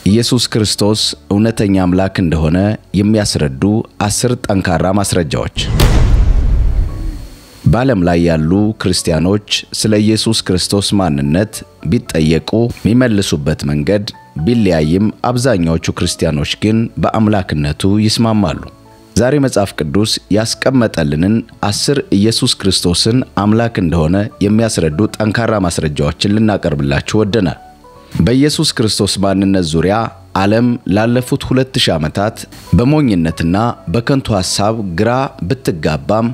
ኢየሱስ ክርስቶስ እውነተኛ አምላክ እንደሆነ የሚያስረዱ 10 ጠንካራ ማስረጃዎች። በዓለም ላይ ያሉ ክርስቲያኖች ስለ ኢየሱስ ክርስቶስ ማንነት ቢጠየቁ የሚመልሱበት መንገድ ቢለያይም አብዛኛዎቹ ክርስቲያኖች ግን በአምላክነቱ ይስማማሉ። ዛሬ መጽሐፍ ቅዱስ ያስቀመጠልንን 10 ኢየሱስ ክርስቶስን አምላክ እንደሆነ የሚያስረዱ ጠንካራ ማስረጃዎችን ልናቀርብላችሁ ወደናል። በኢየሱስ ክርስቶስ ማንነት ዙሪያ ዓለም ላለፉት 2000 ዓመታት በሞኝነትና በከንቱ ሐሳብ ግራ ብትጋባም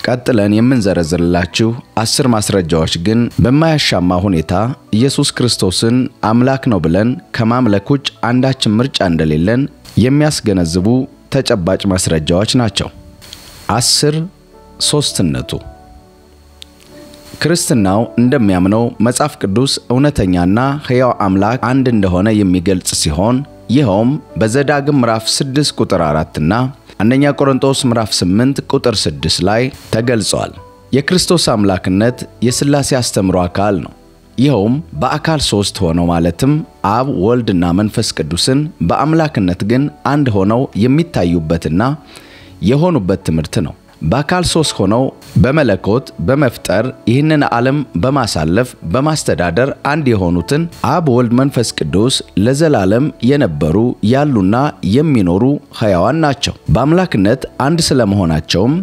ቀጥለን የምንዘረዝርላችሁ 10 ማስረጃዎች ግን በማያሻማ ሁኔታ ኢየሱስ ክርስቶስን አምላክ ነው ብለን ከማምለክ ውጭ አንዳች ምርጫ እንደሌለን የሚያስገነዝቡ ተጨባጭ ማስረጃዎች ናቸው። 10 ሶስትነቱ ክርስትናው እንደሚያምነው መጽሐፍ ቅዱስ እውነተኛና ሕያው አምላክ አንድ እንደሆነ የሚገልጽ ሲሆን ይሄውም በዘዳግም ምዕራፍ 6 ቁጥር 4 እና አንደኛ ቆሮንቶስ ምዕራፍ 8 ቁጥር 6 ላይ ተገልጿል። የክርስቶስ አምላክነት የሥላሴ አስተምሮ አካል ነው። ይሄውም በአካል 3 ሆነው ማለትም አብ ወልድና መንፈስ ቅዱስን በአምላክነት ግን አንድ ሆነው የሚታዩበትና የሆኑበት ትምህርት ነው። በአካል 3 ሆነው በመለኮት በመፍጠር ይህንን ዓለም በማሳለፍ በማስተዳደር አንድ የሆኑትን አብ ወልድ መንፈስ ቅዱስ ለዘላለም የነበሩ ያሉና የሚኖሩ ሕያዋን ናቸው። በአምላክነት አንድ ስለመሆናቸውም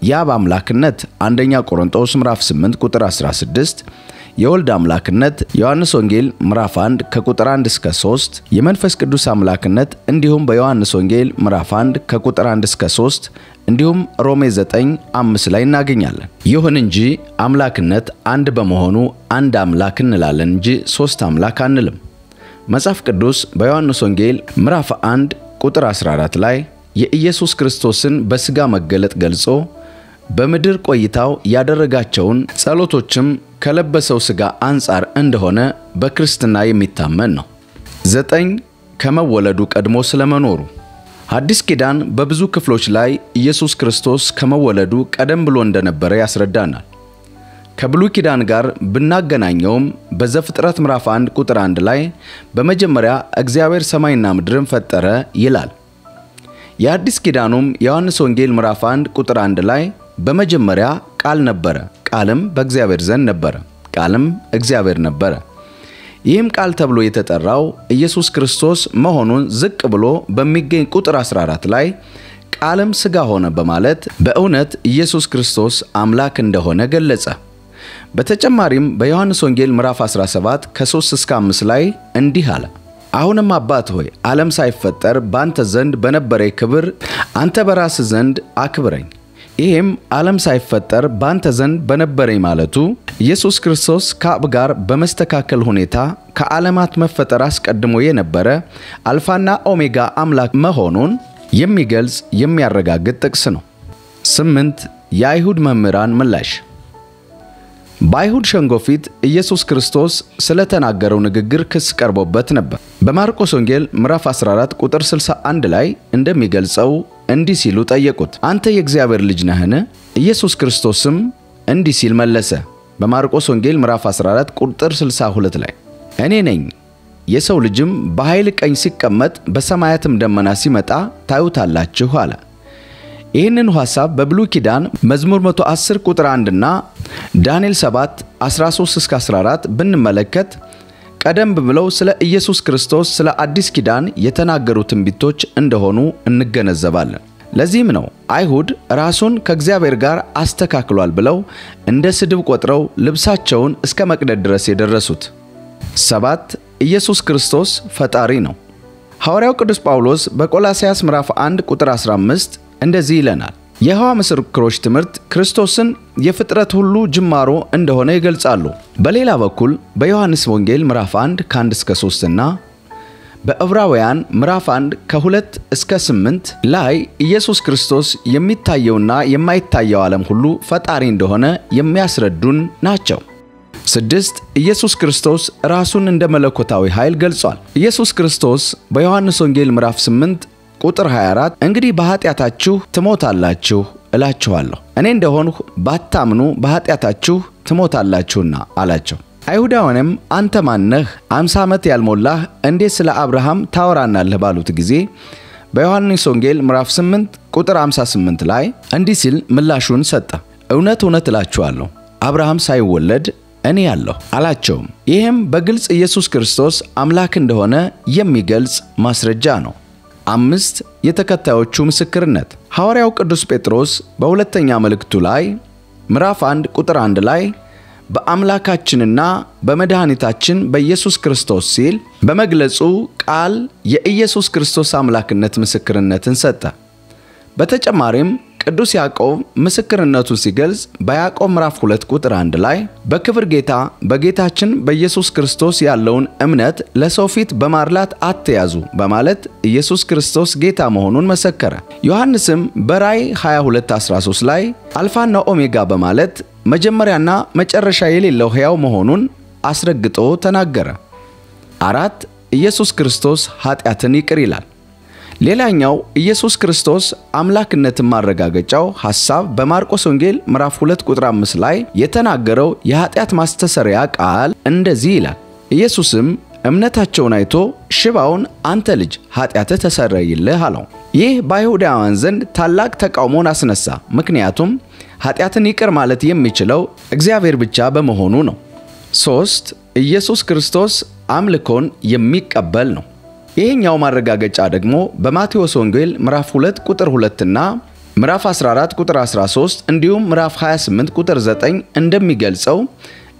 የአብ አምላክነት አንደኛ ቆሮንቶስ ምዕራፍ 8 ቁጥር 16 የወልድ አምላክነት ዮሐንስ ወንጌል ምዕራፍ 1 ከቁጥር 1 እስከ 3 የመንፈስ ቅዱስ አምላክነት እንዲሁም በዮሐንስ ወንጌል ምዕራፍ 1 ከቁጥር 1 እስከ 3 እንዲሁም ሮሜ 9:5 ላይ እናገኛለን። ይሁን እንጂ አምላክነት አንድ በመሆኑ አንድ አምላክ እንላለን እንጂ 3 አምላክ አንልም። መጽሐፍ ቅዱስ በዮሐንስ ወንጌል ምዕራፍ 1 ቁጥር 14 ላይ የኢየሱስ ክርስቶስን በሥጋ መገለጥ ገልጾ በምድር ቆይታው ያደረጋቸውን ጸሎቶችም ከለበሰው ሥጋ አንፃር እንደሆነ በክርስትና የሚታመን ነው። 9 ከመወለዱ ቀድሞ ስለመኖሩ አዲስ ኪዳን በብዙ ክፍሎች ላይ ኢየሱስ ክርስቶስ ከመወለዱ ቀደም ብሎ እንደነበረ ያስረዳናል። ከብሉይ ኪዳን ጋር ብናገናኘውም በዘፍጥረት ምዕራፍ 1 ቁጥር 1 ላይ በመጀመሪያ እግዚአብሔር ሰማይና ምድርን ፈጠረ ይላል። የአዲስ ኪዳኑም ዮሐንስ ወንጌል ምዕራፍ 1 ቁጥር 1 ላይ በመጀመሪያ ቃል ነበረ፣ ቃልም በእግዚአብሔር ዘንድ ነበረ፣ ቃልም እግዚአብሔር ነበረ። ይህም ቃል ተብሎ የተጠራው ኢየሱስ ክርስቶስ መሆኑን ዝቅ ብሎ በሚገኝ ቁጥር 14 ላይ ቃልም ሥጋ ሆነ በማለት በእውነት ኢየሱስ ክርስቶስ አምላክ እንደሆነ ገለጸ። በተጨማሪም በዮሐንስ ወንጌል ምዕራፍ 17 ከ3 እስከ 5 ላይ እንዲህ አለ። አሁንም አባት ሆይ ዓለም ሳይፈጠር ባንተ ዘንድ በነበረኝ ክብር አንተ በራስህ ዘንድ አክብረኝ። ይህም ዓለም ሳይፈጠር ባንተ ዘንድ በነበረኝ ማለቱ ኢየሱስ ክርስቶስ ከአብ ጋር በመስተካከል ሁኔታ ከዓለማት መፈጠር አስቀድሞ የነበረ አልፋና ኦሜጋ አምላክ መሆኑን የሚገልጽ የሚያረጋግጥ ጥቅስ ነው። 8 የአይሁድ መምህራን ምላሽ በአይሁድ ሸንጎ ፊት ኢየሱስ ክርስቶስ ስለተናገረው ንግግር ክስ ቀርቦበት ነበር። በማርቆስ ወንጌል ምዕራፍ 14 ቁጥር 61 ላይ እንደሚገልጸው እንዲህ ሲሉ ጠየቁት፣ አንተ የእግዚአብሔር ልጅ ነህን? ኢየሱስ ክርስቶስም እንዲህ ሲል መለሰ። በማርቆስ ወንጌል ምዕራፍ 14 ቁጥር 62 ላይ እኔ ነኝ፣ የሰው ልጅም በኃይል ቀኝ ሲቀመጥ በሰማያትም ደመና ሲመጣ ታዩታላችሁ አለ። ይህንን ሐሳብ በብሉይ ኪዳን መዝሙር 110 ቁጥር 1 እና ዳንኤል 7 13 እስከ 14 ብንመለከት ቀደም ብለው ስለ ኢየሱስ ክርስቶስ ስለ አዲስ ኪዳን የተናገሩ ትንቢቶች እንደሆኑ እንገነዘባለን። ለዚህም ነው አይሁድ ራሱን ከእግዚአብሔር ጋር አስተካክሏል ብለው እንደ ስድብ ቆጥረው ልብሳቸውን እስከ መቅደድ ድረስ የደረሱት። 7 ኢየሱስ ክርስቶስ ፈጣሪ ነው። ሐዋርያው ቅዱስ ጳውሎስ በቆላስይስ ምዕራፍ 1 ቁጥር 15 እንደዚህ ይለናል፣ የሕያው ምስክሮች ትምህርት ክርስቶስን የፍጥረት ሁሉ ጅማሮ እንደሆነ ይገልጻሉ። በሌላ በኩል በዮሐንስ ወንጌል ምዕራፍ 1 ከ1 እስከ 3 እና በዕብራውያን ምዕራፍ 1 ከ2 እስከ 8 ላይ ኢየሱስ ክርስቶስ የሚታየውና የማይታየው ዓለም ሁሉ ፈጣሪ እንደሆነ የሚያስረዱን ናቸው። 6 ኢየሱስ ክርስቶስ ራሱን እንደ መለኮታዊ ኃይል ገልጿል። ኢየሱስ ክርስቶስ በዮሐንስ ወንጌል ምዕራፍ 8 ቁጥር 24 እንግዲህ በኃጢአታችሁ ትሞታላችሁ እላችኋለሁ፣ እኔ እንደሆንሁ ባታምኑ በኃጢአታችሁ ትሞታላችሁና አላቸው። አይሁዳውያንም አንተ ማን ነህ? 50 ዓመት ያልሞላህ እንዴት ስለ አብርሃም ታወራናለህ ባሉት ጊዜ በዮሐንስ ወንጌል ምዕራፍ 8 ቁጥር 58 ላይ እንዲህ ሲል ምላሹን ሰጠ። እውነት እውነት እላችኋለሁ አብርሃም ሳይወለድ እኔ ያለሁ አላቸውም። ይህም በግልጽ ኢየሱስ ክርስቶስ አምላክ እንደሆነ የሚገልጽ ማስረጃ ነው። 5 የተከታዮቹ ምስክርነት። ሐዋርያው ቅዱስ ጴጥሮስ በሁለተኛ መልእክቱ ላይ ምዕራፍ 1 ቁጥር 1 ላይ በአምላካችንና በመድኃኒታችን በኢየሱስ ክርስቶስ ሲል በመግለጹ ቃል የኢየሱስ ክርስቶስ አምላክነት ምስክርነትን ሰጠ። በተጨማሪም ቅዱስ ያዕቆብ ምስክርነቱን ሲገልጽ በያዕቆብ ምዕራፍ 2 ቁጥር 1 ላይ በክብር ጌታ በጌታችን በኢየሱስ ክርስቶስ ያለውን እምነት ለሰው ፊት በማርላት አትያዙ በማለት ኢየሱስ ክርስቶስ ጌታ መሆኑን መሰከረ። ዮሐንስም በራእይ 22:13 ላይ አልፋና ኦሜጋ በማለት መጀመሪያና መጨረሻ የሌለው ሕያው መሆኑን አስረግጦ ተናገረ። 4 ኢየሱስ ክርስቶስ ኃጢአትን ይቅር ይላል። ሌላኛው ኢየሱስ ክርስቶስ አምላክነትን ማረጋገጫው ሐሳብ በማርቆስ ወንጌል ምዕራፍ 2 ቁጥር 5 ላይ የተናገረው የኃጢአት ማስተሰሪያ ቃል እንደዚህ ይላል። ኢየሱስም እምነታቸውን አይቶ ሽባውን አንተ ልጅ ኃጢአትህ ተሰረየልህ አለው። ይህ በአይሁዳውያን ዘንድ ታላቅ ተቃውሞን አስነሳ። ምክንያቱም ኃጢአትን ይቅር ማለት የሚችለው እግዚአብሔር ብቻ በመሆኑ ነው። 3 ኢየሱስ ክርስቶስ አምልኮን የሚቀበል ነው። ይሄኛው ማረጋገጫ ደግሞ በማቴዎስ ወንጌል ምዕራፍ 2 ቁጥር 2 እና ምዕራፍ 14 ቁጥር 13 እንዲሁም ምዕራፍ 28 ቁጥር 9 እንደሚገልጸው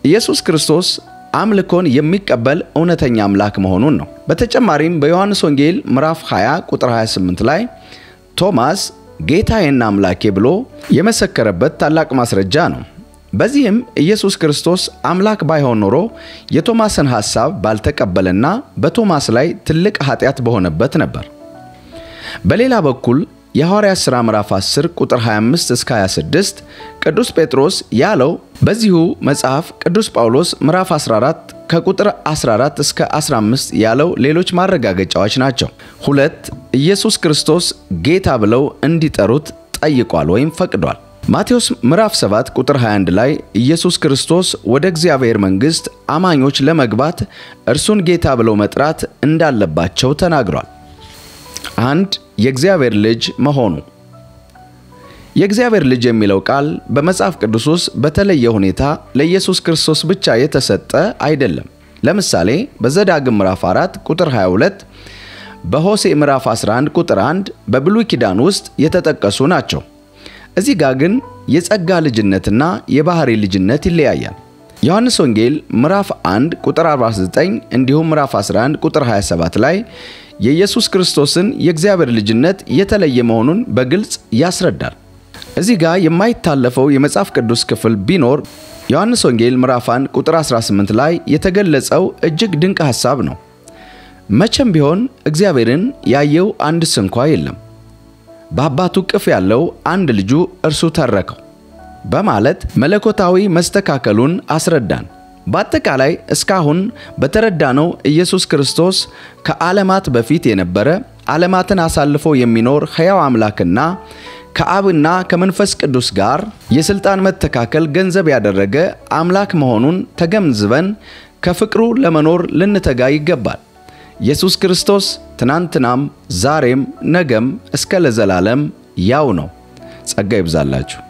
ኢየሱስ ክርስቶስ አምልኮን የሚቀበል እውነተኛ አምላክ መሆኑን ነው። በተጨማሪም በዮሐንስ ወንጌል ምዕራፍ 20 ቁጥር 28 ላይ ቶማስ ጌታዬና አምላኬ ብሎ የመሰከረበት ታላቅ ማስረጃ ነው። በዚህም ኢየሱስ ክርስቶስ አምላክ ባይሆን ኖሮ የቶማስን ሐሳብ ባልተቀበለና በቶማስ ላይ ትልቅ ኃጢአት በሆነበት ነበር። በሌላ በኩል የሐዋርያት ሥራ ምዕራፍ 10 ቁጥር 25 እስከ 26 ቅዱስ ጴጥሮስ ያለው በዚሁ መጽሐፍ ቅዱስ ጳውሎስ ምዕራፍ 14 ከቁጥር 14 እስከ 15 ያለው ሌሎች ማረጋገጫዎች ናቸው። 2 ኢየሱስ ክርስቶስ ጌታ ብለው እንዲጠሩት ጠይቋል ወይም ፈቅዷል። ማቴዎስ ምዕራፍ 7 ቁጥር 21 ላይ ኢየሱስ ክርስቶስ ወደ እግዚአብሔር መንግሥት አማኞች ለመግባት እርሱን ጌታ ብለው መጥራት እንዳለባቸው ተናግሯል። 1 የእግዚአብሔር ልጅ መሆኑ። የእግዚአብሔር ልጅ የሚለው ቃል በመጽሐፍ ቅዱስ ውስጥ በተለየ ሁኔታ ለኢየሱስ ክርስቶስ ብቻ የተሰጠ አይደለም። ለምሳሌ በዘዳግም ምዕራፍ 4 ቁጥር 22፣ በሆሴዕ ምዕራፍ 11 ቁጥር 1 በብሉይ ኪዳን ውስጥ የተጠቀሱ ናቸው። እዚህ ጋር ግን የጸጋ ልጅነትና የባህሪ ልጅነት ይለያያል። ዮሐንስ ወንጌል ምዕራፍ 1 ቁጥር 49 እንዲሁም ምዕራፍ 11 ቁጥር 27 ላይ የኢየሱስ ክርስቶስን የእግዚአብሔር ልጅነት የተለየ መሆኑን በግልጽ ያስረዳል። እዚህ ጋር የማይታለፈው የመጽሐፍ ቅዱስ ክፍል ቢኖር ዮሐንስ ወንጌል ምዕራፍ 1 ቁጥር 18 ላይ የተገለጸው እጅግ ድንቅ ሐሳብ ነው። መቼም ቢሆን እግዚአብሔርን ያየው አንድ ስንኳ የለም፣ በአባቱ ቅፍ ያለው አንድ ልጁ እርሱ ተረከው በማለት መለኮታዊ መስተካከሉን አስረዳን። በአጠቃላይ እስካሁን በተረዳነው ኢየሱስ ክርስቶስ ከዓለማት በፊት የነበረ ዓለማትን አሳልፎ የሚኖር ሕያው አምላክና ከአብና ከመንፈስ ቅዱስ ጋር የሥልጣን መተካከል ገንዘብ ያደረገ አምላክ መሆኑን ተገንዝበን ከፍቅሩ ለመኖር ልንተጋ ይገባል። ኢየሱስ ክርስቶስ ትናንትናም ዛሬም ነገም እስከ ለዘላለም ያው ነው። ጸጋ ይብዛላችሁ።